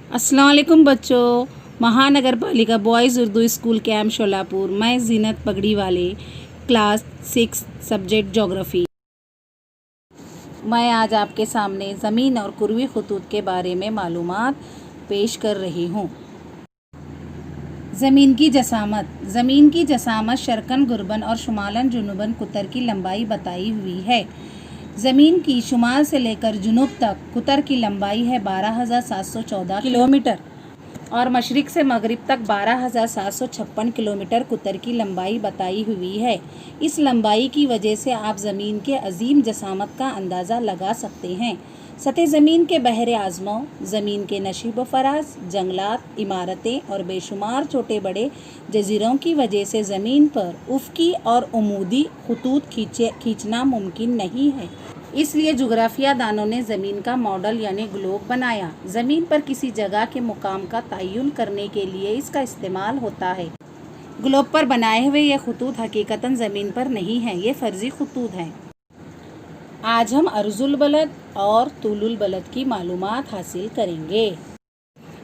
अस्सलाम वालेकुम बच्चों। Mahanagar Palika boys Urdu school camp Sholapur. मैं जीनत पगड़ी वाले क्लास 6 सब्जेक्ट जोग्राफ़ी। मैं आज आपके सामने ज़मीन और कुरवी खतूत के बारे में मालूमात पेश कर रही हूँ। ज़मीन की जसामत। ज़मीन की जसामत शर्कन गुरबन और शुमालन जुनूबन कुतर की लंबाई बताई हुई है। ज़मीन की शुमाल से लेकर जुनूब तक कुतर की लंबाई है 12,714 किलोमीटर और मशरिक़ से मगरिब तक 12,756 किलोमीटर कुतर की लंबाई बताई हुई है। इस लंबाई की वजह से आप ज़मीन के अजीम जसामत का अंदाज़ा लगा सकते हैं। सतह ज़मीन के बहरे आज़माओ, ज़मीन के नशीब व फराज, जंगलात, इमारतें और बेशुमार छोटे बड़े जजीरों की वजह से ज़मीन पर उफ़क़ी और उमूदी खतूत खींचना मुमकिन नहीं है। इसलिए जुग्राफिया दानों ने ज़मीन का मॉडल यानी ग्लोब बनाया। ज़मीन पर किसी जगह के मुकाम का तयन करने के लिए इसका इस्तेमाल होता है। ग्लोब पर बनाए हुए ये खतूत हकीकतन ज़मीन पर नहीं हैं, ये फ़र्ज़ी खतूत हैं। आज हम अर्जुल बलद और तुलुल बलद की मालूमात हासिल करेंगे।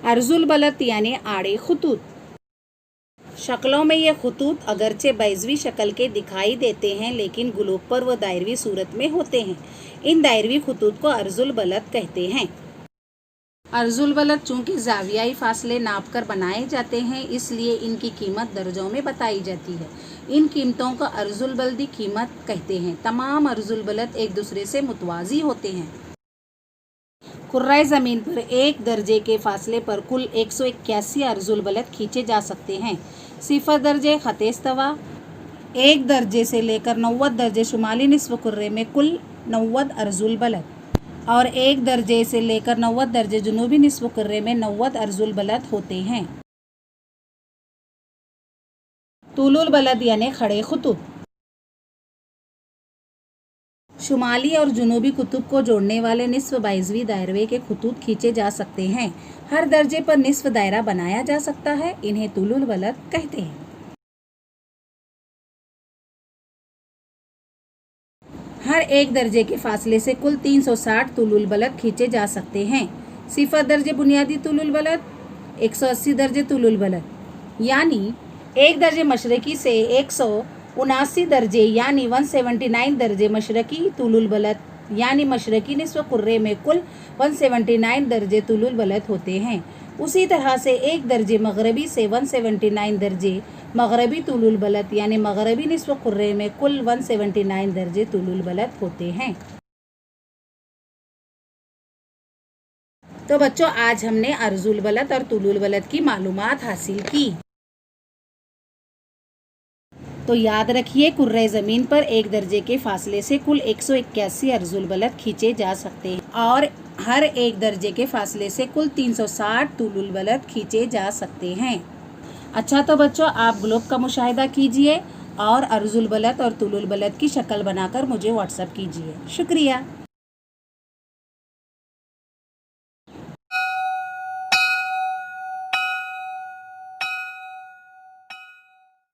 अर्जुल बलद यानी आड़े खतूत। शक्लों में ये खतूत अगरचे बैज़वी शक्ल के दिखाई देते हैं, लेकिन ग्लोब पर वो दायरवी सूरत में होते हैं। इन दायरवी खतूत को अर्जुल बलद कहते हैं। अर्जुल बलद चूँकि ज़ावियाई फासले नाप कर बनाए जाते हैं, इसलिए इनकी कीमत दर्जों में बताई जाती है। इन कीमतों को अर्जुल बलदी कीमत कहते हैं। तमाम अर्जुल बलद एक दूसरे से मुतवाज़ी होते हैं। कुर्राए ज़मीन पर एक दर्जे के फासले पर कुल 181 अर्जुल बलद खींचे जा सकते हैं। 0 दर्जे ख़त इस्तवा, 1 दर्जे से लेकर 90 दर्जे शुमाली निस्फ़ कुर्रे में कुल 90 अर्जुल बलद और 1 दर्जे से लेकर 90 दर्जे जुनूबी निस्फ़ कुर्रे में 90 अर्जुल बलद होते हैं। तुलुल बलद यानी खड़े खतूत। शुमाली और जुनूबी कुतुब को जोड़ने वाले निस्फ़ बाइज़वी दायरे के खतूत खींचे जा सकते हैं। हर दर्जे पर निस्फ़ दायरा बनाया जा सकता है। इन्हें तुलुल बलद कहते हैं। हर एक दर्जे के फासले से कुल 360 तुलुल बलद खींचे जा सकते हैं। 0 दर्जे बुनियादी तुलुल बलद, 180 दर्जे तुलुल बलद, यानी एक दर्जे मशरक़ी से 179 दर्जे यानी 179 दर्जे मशरक़ी तुलुल बलद, यानी मशरक़ी निस्फ़ कुर्रे में कुल 179 दर्जे तुलुल बलद होते हैं। उसी तरह से एक दर्जे मगरबी से 179 दर्जे मगरबी तुलुल बलद, यानी मगरबी निस्फ़ कुर्रे में कुल 179 दर्जे तुलुल बलद होते हैं। तो बच्चों, आज हमने अर्जुल बलद और तुलुल बलद की मालूमात हासिल की। तो याद रखिए, कुर्रे ज़मीन पर एक दर्जे के फासले से कुल 181 अर्जुल बलद खींचे जा सकते हैं और हर एक दर्जे के फासले से कुल 360 तुलुल बलद खींचे जा सकते हैं। अच्छा, तो बच्चों, आप ग्लोब का मुशाहिदा कीजिए और अर्जुल बलद और तुलुल बलद की शक्ल बनाकर मुझे व्हाट्सएप कीजिए। शुक्रिया।